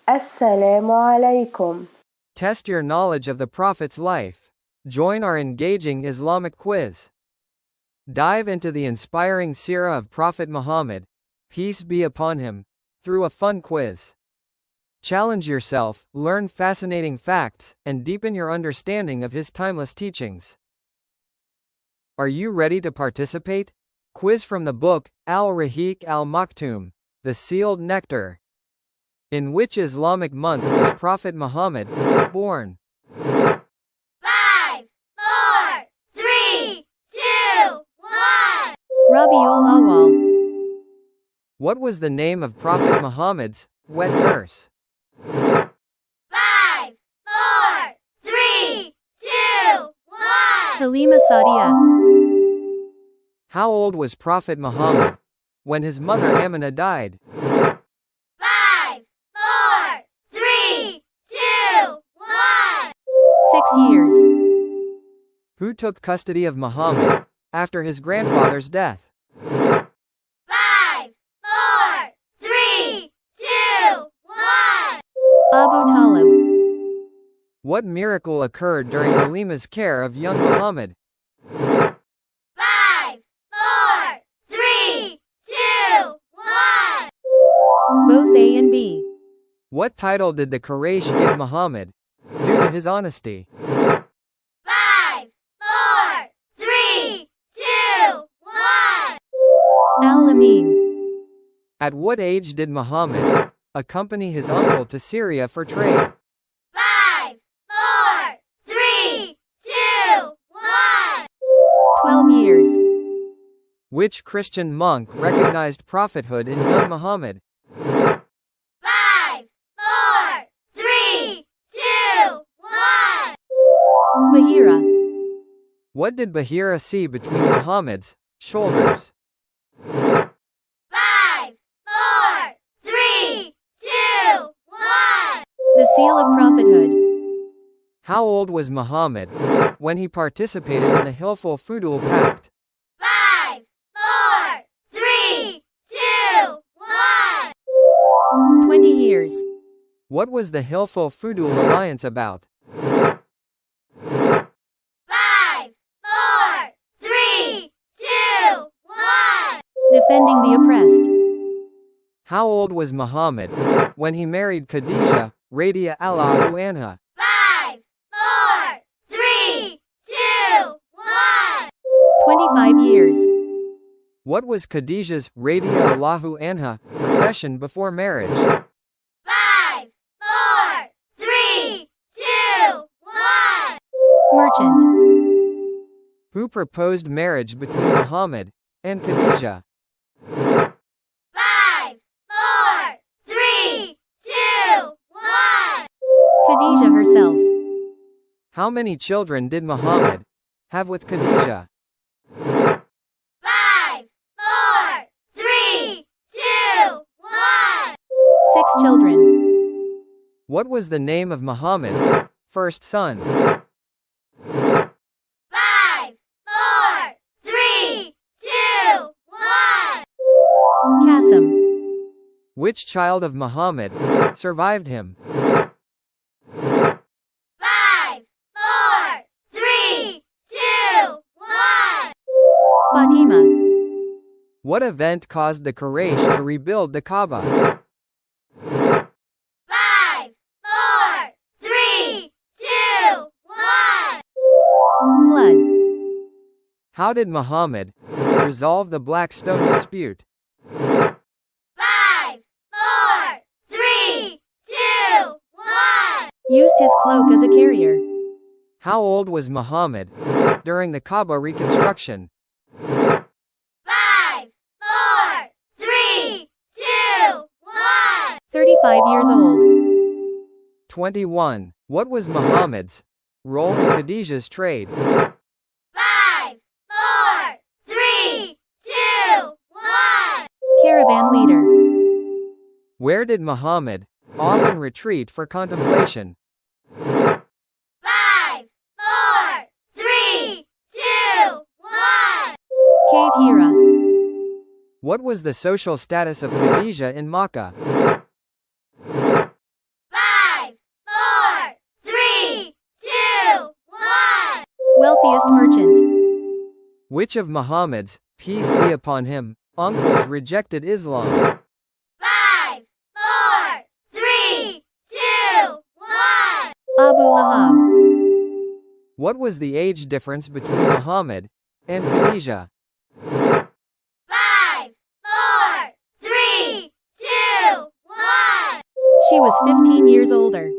Assalamu alaikum. Test your knowledge of the Prophet's life. Join our engaging Islamic quiz. Dive into the inspiring Seerah of Prophet Muhammad, peace be upon him, through a fun quiz. Challenge yourself, learn fascinating facts, and deepen your understanding of his timeless teachings. Are you ready to participate? Quiz from the book, Al-Raheeq Al-Makhtoom, The Sealed Nectar. In which Islamic month was Prophet Muhammad born? 5, 4, 3, 2, 1. Rabiul Awwal. What was the name of Prophet Muhammad's wet nurse? 5, 4, 3, 2, 1. Halima Sadiya. How old was Prophet Muhammad when his mother Amina died? 5, 4, 3, 2, 1. 6 years. Who took custody of Muhammad after his grandfather's death? 5, 4, 3, 2, 1. Abu Talib. What miracle occurred during Halima's care of young Muhammad? 5, 4, 3, 2, 1. Both A and B. What title did the Quraysh give Muhammad due to his honesty? 5, 4, 3, 2, 1. Al-Amin. At what age did Muhammad accompany his uncle to Syria for trade? 5, 4, 3, 2, 1. 12 years. Which Christian monk recognized prophethood in young Muhammad? 5, 4, 3, 2, 1. Bahira. What did Bahira see between Muhammad's shoulders? 5, 4, 3, 2, 1. The seal of prophethood. How old was Muhammad when he participated in the Hilful Fudul Pact? 5, 4, 3, 2, 1. 20 years. What was the Hilful Fudul alliance about? 5, 4, 3, 2, 1. Defending the oppressed. How old was Muhammad when he married Khadijah, radiyallahu anha? 5, 4, 3, 2, 1. 25 years. What was Khadijah's radiyallahu anha profession before marriage? 5, 4, 3, 2, 1. Merchant. Who proposed marriage between Muhammad and Khadijah? 5, 4, 3, 2, 1. Khadijah herself. How many children did Muhammad have with Khadijah? 5, 4, 3, 2, 1. 6 children. What was the name of Muhammad's first son? 5, 4, 3, 2, 1. Qasim. Which child of Muhammad survived him? 5, 4, 3, 2, 1. Fatima. What event caused the Quraysh to rebuild the Kaaba? 5, 4, 3, 2, 1. Flood. How did Muhammad resolve the Black Stone dispute? 5, 4, 3, 2, 1. Used his cloak as a carrier. How old was Muhammad during the Kaaba reconstruction? 5, 4, 3, 2, 1. 35 years old. 21. What was Muhammad's role in Khadijah's trade? 5, 4, 3, 2, 1. Caravan leader. Where did Muhammad often retreat for contemplation? 5, 4, 3, 2, 1. Cave Hira. What was the social status of Khadijah in Makkah? 5, Which of Muhammad's, peace be upon him, uncles rejected Islam? 5, 4, 3, 2, 1. Abu Lahab. What was the age difference between Muhammad and Khadijah? 5, 4, 3, 2, 1. She was 15 years older.